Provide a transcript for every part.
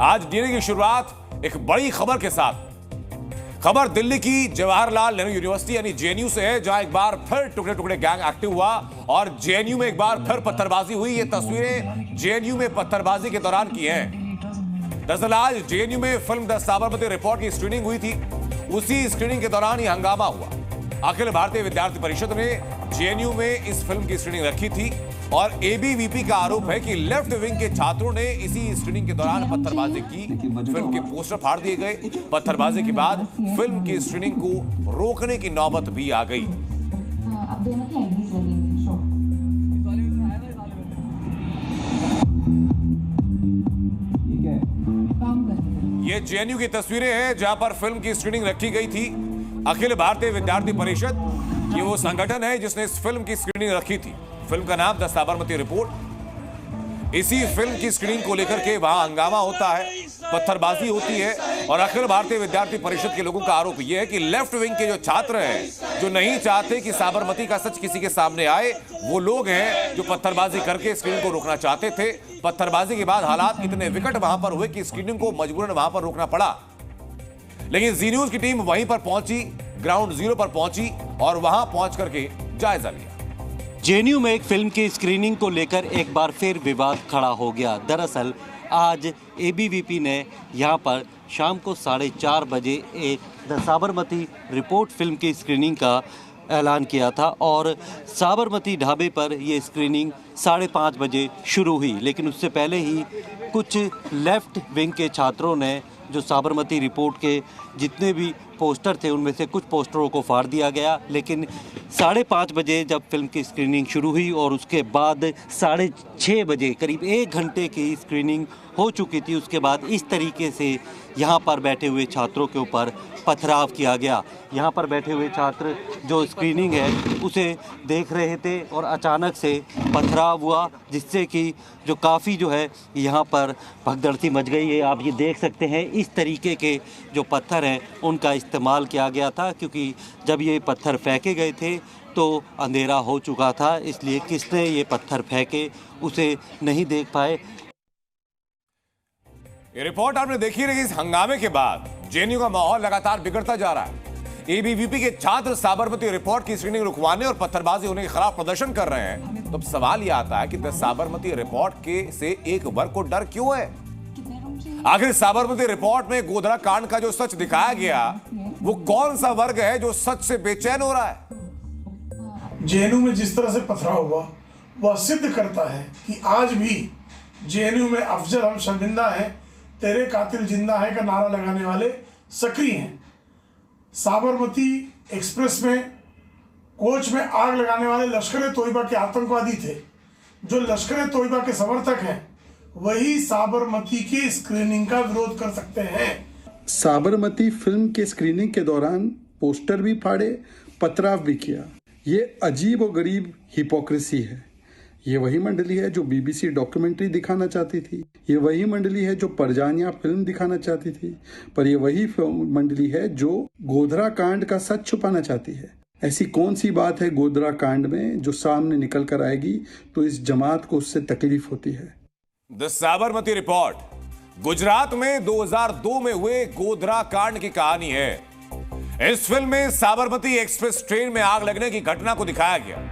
आज डीएनए की शुरुआत एक बड़ी खबर के साथ। खबर दिल्ली की जवाहरलाल नेहरू यूनिवर्सिटी यानी जेएनयू से है, जहां एक बार फिर टुकड़े टुकड़े गैंग एक्टिव हुआ और जेएनयू में एक बार फिर पत्थरबाजी हुई। ये तस्वीरें जेएनयू में पत्थरबाजी के दौरान की हैं। दरअसल आज जेएनयू में फिल्म द साबरमती रिपोर्ट की स्क्रीनिंग हुई थी। उसी स्क्रीनिंग के दौरान यह हंगामा हुआ। अखिल भारतीय विद्यार्थी परिषद ने जेएनयू में इस फिल्म की स्क्रीनिंग रखी थी और एबीवीपी का आरोप है कि लेफ्ट विंग के छात्रों ने इसी स्क्रीनिंग के दौरान पत्थरबाजी की। फिल्म के पोस्टर फाड़ दिए गए। पत्थरबाजी के बाद फिल्म की स्क्रीनिंग को रोकने की नौबत भी आ गई। ये जेएनयू की तस्वीरें हैं जहां पर फिल्म की स्क्रीनिंग रखी गई थी। अखिल भारतीय विद्यार्थी परिषद ये वो संगठन है जिसने इस फिल्म की स्क्रीनिंग रखी थी। फिल्म का नाम द साबरमती रिपोर्ट। इसी फिल्म की स्क्रीनिंग को लेकर के वहां हंगामा होता है, पत्थरबाजी होती है और अखिल भारतीय विद्यार्थी परिषद के लोगों का आरोप यह है कि लेफ्ट विंग के जो छात्र हैं, जो नहीं चाहते कि साबरमती का सच किसी के सामने आए, वो लोग हैं जो पत्थरबाजी करके स्क्रीनिंग को रोकना चाहते थे। पत्थरबाजी के बाद हालात इतने विकट वहां पर हुए कि स्क्रीनिंग को मजबूरन वहां पर रोकना पड़ा। लेकिन जी न्यूज की टीम वहीं पर पहुंची, ग्राउंड जीरो पर पहुंची और वहां पहुंच करके जायजा लिया। जेएनयू में एक फिल्म की स्क्रीनिंग को लेकर एक बार फिर विवाद खड़ा हो गया। दरअसल आज एबीवीपी ने यहाँ पर शाम को 4:30 बजे एक द साबरमती रिपोर्ट फिल्म की स्क्रीनिंग का ऐलान किया था और साबरमती ढाबे पर ये स्क्रीनिंग 5:30 बजे शुरू हुई। लेकिन उससे पहले ही कुछ लेफ्ट विंग के छात्रों ने जो साबरमती रिपोर्ट के जितने भी पोस्टर थे उनमें से कुछ पोस्टरों को फाड़ दिया गया। लेकिन 5:30 बजे जब फिल्म की स्क्रीनिंग शुरू हुई और उसके बाद 6:30 बजे करीब 1 घंटे की स्क्रीनिंग हो चुकी थी, उसके बाद इस तरीके से यहाँ पर बैठे हुए छात्रों के ऊपर पथराव किया गया। यहाँ पर बैठे हुए छात्र जो स्क्रीनिंग है उसे देख रहे थे और अचानक से पथराव हुआ, जिससे कि जो काफ़ी जो है यहाँ पर भगदड़ती मच गई है। आप ये देख सकते हैं इस तरीके के जो पत्थर हैं उनका इस्तेमाल किया गया था, क्योंकि जब ये पत्थर फेंके गए थे तो अंधेरा हो चुका था, इसलिए किसने ये पत्थर फेंके उसे नहीं देख पाए। ये रिपोर्ट आपने देखी रही। इस हंगामे के बाद जेएनयू का माहौल लगातार बिगड़ता जा रहा है। एबीवीपी के छात्र साबरमती रिपोर्ट की स्क्रीनिंग रुकवाने और पत्थरबाजी होने के खिलाफ प्रदर्शन कर रहे हैं। तो अब सवाल यह आता है कि द साबरमती रिपोर्ट के से एक वर्ग को डर क्यों है? आखिर साबरमती रिपोर्ट में गोधरा कांड का जो सच दिखाया गया, वो कौन सा वर्ग है जो सच से बेचैन हो रहा है? जेएनयू में जिस तरह से पथराव हुआ वह सिद्ध करता है कि आज भी जेएनयू में अफजल हम शर्मिंदा है, तेरे कातिल जिंदा है का नारा लगाने वाले सक्रिय हैं। साबरमती एक्सप्रेस में कोच में आग लगाने वाले लश्कर-ए-तोयबा के आतंकवादी थे। जो लश्कर-ए-तोयबा के समर्थक हैं वही साबरमती की स्क्रीनिंग का विरोध कर सकते हैं। साबरमती फिल्म के स्क्रीनिंग के दौरान पोस्टर भी फाड़े, पथराव भी किया। ये अजीब और गरीब हिपोक्रेसी है। ये वही मंडली है जो बीबीसी डॉक्यूमेंट्री दिखाना चाहती थी। ये वही मंडली है जो परजानिया फिल्म दिखाना चाहती थी। पर ये वही मंडली है जो गोधरा कांड का सच छुपाना चाहती है। ऐसी कौन सी बात है गोधरा कांड में जो सामने निकल कर आएगी तो इस जमात को उससे तकलीफ होती है। द साबरमती रिपोर्ट गुजरात में 2002 में हुए गोधरा कांड की कहानी है। इस फिल्म में साबरमती एक्सप्रेस ट्रेन में आग लगने की घटना को दिखाया गया।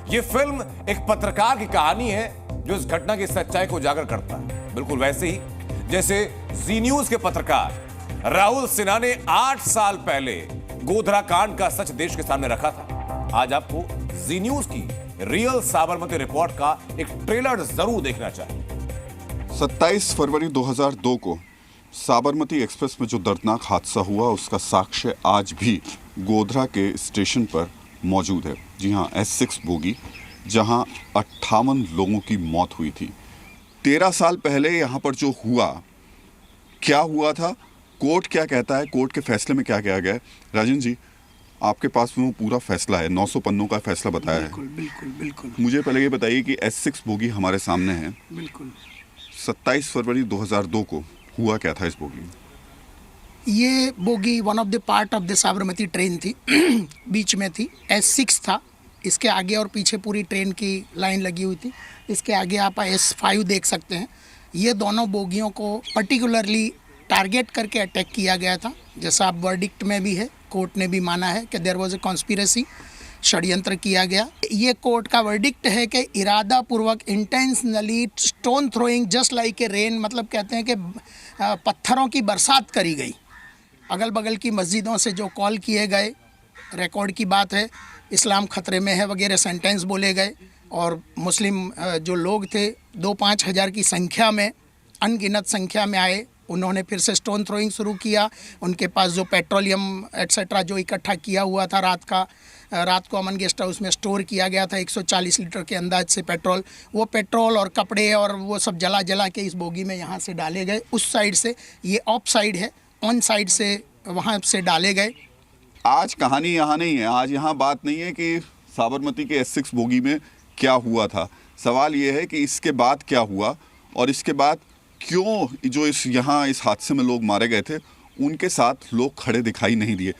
यह फिल्म एक पत्रकार की कहानी है जो इस घटना की सच्चाई को उजागर करता है, बिल्कुल वैसे ही जैसे जी न्यूज के पत्रकार राहुल सिन्हा ने 8 साल पहले गोधरा कांड का सच देश के सामने रखा था। आज आपको जी न्यूज की रियल साबरमती रिपोर्ट का एक ट्रेलर जरूर देखना चाहिए। 27 फरवरी 2002 को साबरमती एक्सप्रेस में जो दर्दनाक हादसा हुआ उसका साक्ष्य आज भी गोधरा के स्टेशन पर मौजूद है। जी हाँ, S6 बोगी, जहाँ 58 लोगों की मौत हुई थी। 13 साल पहले यहाँ पर जो हुआ, क्या हुआ था, कोर्ट क्या कहता है, कोर्ट के फैसले में क्या कहा गया है? राजन जी, आपके पास में वो पूरा फैसला है, 900 पन्नों का फैसला बताया बिल्कुल, है। बिल्कुल बिल्कुल। मुझे पहले ये बताइए कि S6 बोगी हमारे सामने है। बिल्कुल। 27 फरवरी 2002 को हुआ क्या था इस बोगी में? ये bogie one of the part of the Sabarmati train थी। बीच में थी, S6 था। इसके आगे और पीछे पूरी ट्रेन की लाइन लगी हुई थी। इसके आगे आप S5 देख सकते हैं। ये दोनों बोगियों को पर्टिकुलरली टारगेट करके अटैक किया गया था, जैसा आप वर्डिक्ट में भी है, कोर्ट ने भी माना है कि देयर वाज अ कॉन्स्पिरेसी, षड्यंत्र किया गया। ये कोर्ट का वर्डिक्ट है कि इरादा पूर्वक intentionally stone throwing just like a rain, मतलब कहते हैं कि पत्थरों की बरसात करी गई। अगल बगल की मस्जिदों से जो कॉल किए गए, रिकॉर्ड की बात है, इस्लाम खतरे में है वगैरह सेंटेंस बोले गए, और मुस्लिम जो लोग थे 2-5 हज़ार की संख्या में, अनगिनत संख्या में आए, उन्होंने फिर से स्टोन थ्रोइंग शुरू किया। उनके पास जो पेट्रोलियम एट्सेट्रा जो इकट्ठा किया हुआ था रात को अमन गेस्ट हाउस में स्टोर किया गया था 140 लीटर के अंदाज से पेट्रोल, वो पेट्रोल और कपड़े और वो सब जला के इस बोगी में यहाँ से डाले गए। उस साइड से, ये ऑफ साइड है, ऑन साइड से वहाँ से डाले गए। आज कहानी यहाँ नहीं है, आज यहाँ बात नहीं है कि साबरमती के S6 बोगी में क्या हुआ था। सवाल ये है कि इसके बाद क्या हुआ, और इसके बाद क्यों जो इस हादसे में लोग मारे गए थे उनके साथ लोग खड़े दिखाई नहीं दिए।